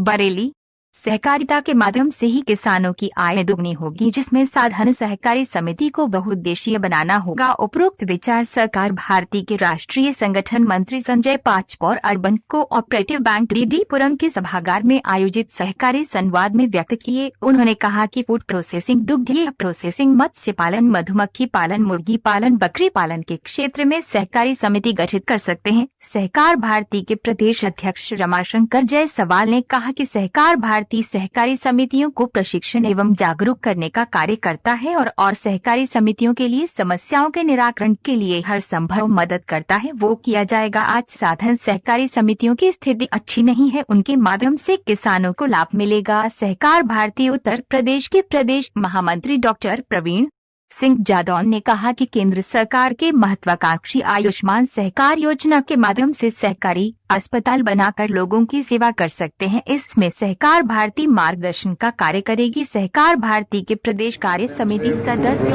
बरेली। सहकारिता के माध्यम से ही किसानों की आय दुगनी होगी, जिसमें साधारण सहकारी समिति को बहुउद्देशीय बनाना होगा। उपरोक्त विचार सहकार भारती के राष्ट्रीय संगठन मंत्री Sanjay Pachpor urban cooperative bank DD Puram के सभागार में आयोजित सहकारी संवाद में व्यक्त किए। उन्होंने कहा कि फूड प्रोसेसिंग, दुग्ध प्रोसेसिंग, मत्स्य पालन, मधुमक्खी पालन, मुर्गी पालन, बकरी पालन के क्षेत्र में सहकारी समिति गठित कर सकते हैं। सहकार भारती के प्रदेश अध्यक्ष रमाशंकर जायसवाल ने कहा कि सहकार भारती सहकारी समितियों को प्रशिक्षण एवं जागरूक करने का कार्य करता है और सहकारी समितियों के लिए समस्याओं के निराकरण के लिए हर संभव मदद करता है, वो किया जाएगा। आज साधारण सहकारी समितियों की स्थिति अच्छी नहीं है, उनके माध्यम से किसानों को लाभ मिलेगा। सहकार भारती उत्तर प्रदेश के प्रदेश महामंत्री डॉक्टर प्रवीण सिंह जादौन ने कहा कि केंद्र सरकार के महत्वाकांक्षी आयुष्मान सहकार योजना के माध्यम से सहकारी अस्पताल बनाकर लोगों की सेवा कर सकते हैं। इसमें सहकार भारती मार्गदर्शन का कार्य करेगी। सहकार भारती के प्रदेश कार्य समिति सदस्य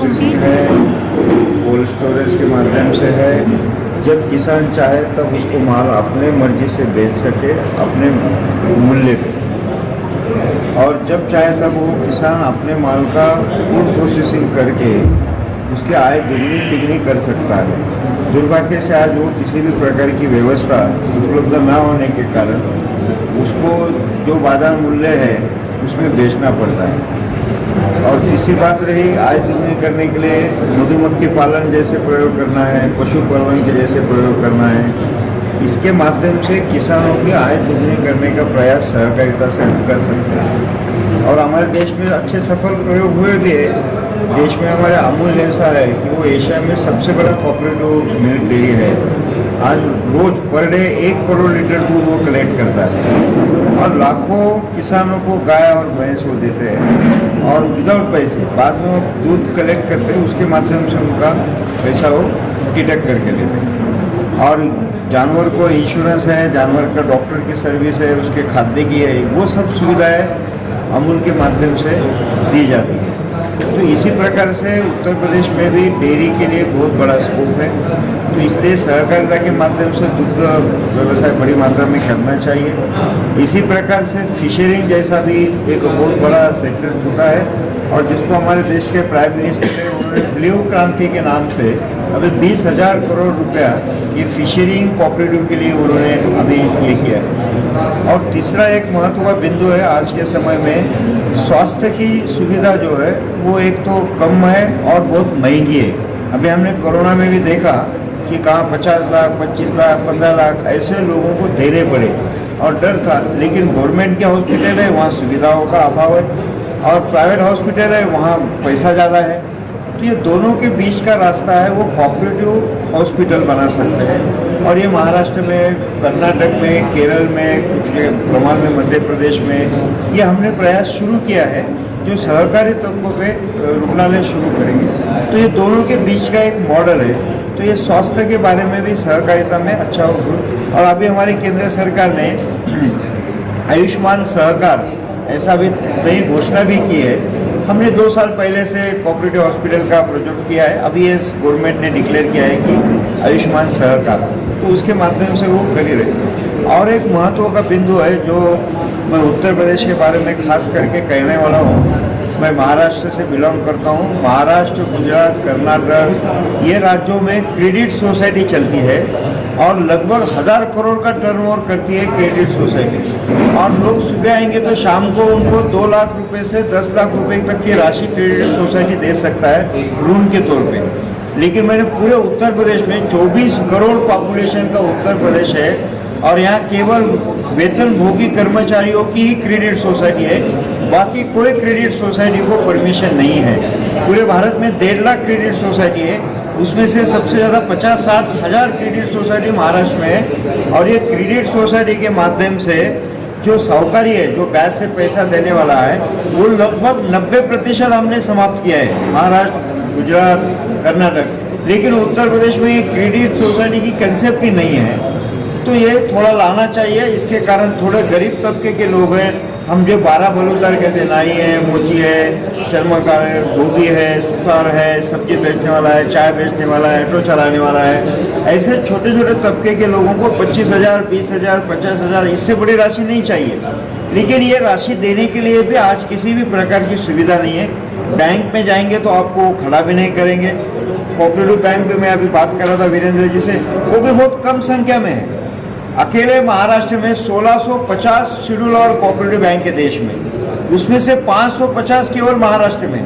कोल्ड स्टोरेज के माध्यम से है। जब किसान चाहे तब उसको माल अपने मर्जी से बेच सके अपने मूल्य पे, और जब चाहे तब वो किसान अपने माल का फूड प्रोसेसिंग करके उसकी आय दुगनी तिगनी कर सकता है। दुर्भाग्य से आज वो किसी भी प्रकार की व्यवस्था उपलब्ध न होने के कारण उसको जो बाजार मूल्य है उसमें बेचना पड़ता है। और तीसरी बात रही आय दुगनी करने के लिए मधुमक्खी पालन जैसे प्रयोग करना है, पशुपालन के जैसे प्रयोग करना है। इसके माध्यम से किसानों की आय दुगनी करने का प्रयास सहकारिता से हम कर सकते हैं और हमारे देश में अच्छे सफल प्रयोग हुए भी है। देश में हमारे अमूल जैसा है कि वो एशिया में सबसे बड़ा कोऑपरेटिव मिल्क डेयरी है। आज रोज पर डे 1 करोड़ लीटर दूध वो कलेक्ट करता है और लाखों किसानों को गाय और भैंस वो देते हैं और विदाउट पैसे बाद में वो दूध कलेक्ट करते हैं, उसके माध्यम से उनका पैसा वो डिडक्ट करके लेते हैं। और जानवर को इंश्योरेंस है, जानवर का डॉक्टर की सर्विस है, उसके खाद्य की है, वो सब सुविधाएं अमूल के माध्यम से दी जाती है। तो इसी प्रकार से उत्तर प्रदेश में भी डेयरी के लिए बहुत बड़ा स्कोप है। तो इसलिए सहकारिता के माध्यम से दुग्ध व्यवसाय बड़ी मात्रा में करना चाहिए। इसी प्रकार से फिशरिंग जैसा भी एक बहुत बड़ा सेक्टर छूटा है और जिसको हमारे देश के प्राइम मिनिस्टर ने उन्होंने ब्लू क्रांति के नाम से अभी 20,000 करोड़ रुपया ये फिशरिंग कोऑपरेटिव के लिए उन्होंने अभी ये किया है। और तीसरा एक महत्व का बिंदु है, आज के समय में स्वास्थ्य की सुविधा जो है वो एक तो कम है और बहुत महंगी है। अभी हमने कोरोना में भी देखा कि कहाँ 50 लाख, 25 लाख, 15 लाख ऐसे लोगों को देने पड़े और डर था। लेकिन गवर्नमेंट के हॉस्पिटल है वहाँ सुविधाओं का अभाव है और प्राइवेट हॉस्पिटल है वहाँ पैसा ज़्यादा है। तो ये दोनों के बीच का रास्ता है, वो कोऑपरेटिव हॉस्पिटल बना सकते हैं और ये महाराष्ट्र में, कर्नाटक में, केरल में, कुछ प्रमाण में मध्य प्रदेश में ये हमने प्रयास शुरू किया है जो सहकारी तत्वों पे रुग्णालय शुरू करेंगे। तो ये दोनों के बीच का एक मॉडल है। तो ये स्वास्थ्य के बारे में भी सहकारिता में अच्छा होगा। और अभी हमारी केंद्र सरकार ने आयुष्मान सहकार ऐसा भी नई घोषणा भी की है। हमने 2 साल पहले से कोऑपरेटिव हॉस्पिटल का प्रोजेक्ट किया है, अभी ये गवर्नमेंट ने डिक्लेयर किया है कि आयुष्मान सहकार, तो उसके माध्यम से वो कर ही रहे। और एक महत्व का बिंदु है जो मैं उत्तर प्रदेश के बारे में खास करके कहने वाला हूँ। मैं महाराष्ट्र से बिलोंग करता हूँ। महाराष्ट्र, गुजरात, कर्नाटक ये राज्यों में क्रेडिट सोसाइटी चलती है और लगभग 1000 करोड़ का टर्नओवर करती है क्रेडिट सोसाइटी। और लोग सुबह आएंगे तो शाम को उनको 2 लाख रुपए से 10 लाख रुपए तक की राशि क्रेडिट सोसाइटी दे सकता है ऋण के तौर पे। लेकिन मैंने पूरे उत्तर प्रदेश में 24 करोड़ पॉपुलेशन का उत्तर प्रदेश है और यहाँ केवल वेतनभोगी कर्मचारियों की ही क्रेडिट सोसाइटी है, बाकी कोई क्रेडिट सोसाइटी को परमिशन नहीं है। पूरे भारत में 1.5 लाख क्रेडिट सोसाइटी है, उसमें से सबसे ज़्यादा 50-60 हज़ार क्रेडिट सोसाइटी महाराष्ट्र में है। और ये क्रेडिट सोसाइटी के माध्यम से जो साहूकारी है, जो ब्याज से पैसा देने वाला है, वो लगभग 90% हमने समाप्त किया है, महाराष्ट्र, गुजरात, कर्नाटक। लेकिन उत्तर प्रदेश में ये क्रेडिट सोसाइटी की कंसेप्ट ही नहीं है। तो ये थोड़ा लाना चाहिए। इसके कारण थोड़े गरीब तबके के लोग हैं, हम जो 12 बलूदार कहते हैं, नाई है, मोची है, चर्मकार है, धोबी है, सुतार है, सब्जी बेचने वाला है, चाय बेचने वाला है, ऑटो चलाने वाला है, ऐसे छोटे छोटे तबके के लोगों को 25,000, 20,000, 50,000 इससे बड़ी राशि नहीं चाहिए। लेकिन ये राशि देने के लिए भी आज किसी भी प्रकार की सुविधा नहीं है। बैंक में जाएंगे तो आपको खड़ा भी नहीं करेंगे। कोऑपरेटिव बैंक में मैं अभी बात कर रहा था वीरेंद्र जी से, वो भी बहुत कम संख्या में है। अकेले महाराष्ट्र में 1650 शेड्यूल और कोऑपरेटिव बैंक है देश में, उसमें से 550 केवल महाराष्ट्र में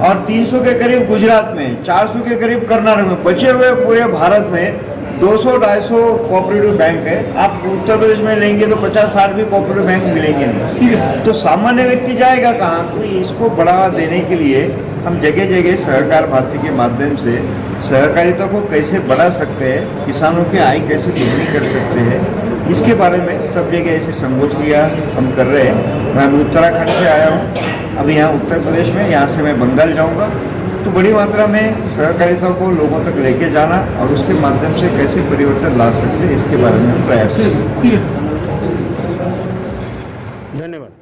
और 300 के करीब गुजरात में, 400 के करीब कर्नाटक में। बचे हुए पूरे भारत में 200-250 कोऑपरेटिव बैंक है। आप उत्तर प्रदेश में लेंगे तो 50-60 भी कोऑपरेटिव बैंक मिलेंगे नहीं। तो सामान्य व्यक्ति जाएगा कहाँ? तो इसको बढ़ावा देने के लिए हम जगह जगह सहकार भारती के माध्यम से सहकारिता को कैसे बढ़ा सकते हैं, किसानों की आय कैसे दुगनी कर सकते हैं, इसके बारे में सब जगह ऐसी संगोष्ठियाँ हम कर रहे हैं। मैं अभी उत्तराखंड से आया हूँ, अभी यहाँ उत्तर प्रदेश में, यहाँ से मैं बंगाल जाऊँगा। तो बड़ी मात्रा में सहकारिता को लोगों तक लेके जाना और उसके माध्यम से कैसे परिवर्तन ला सकते हैं, इसके बारे में प्रयास करें। धन्यवाद।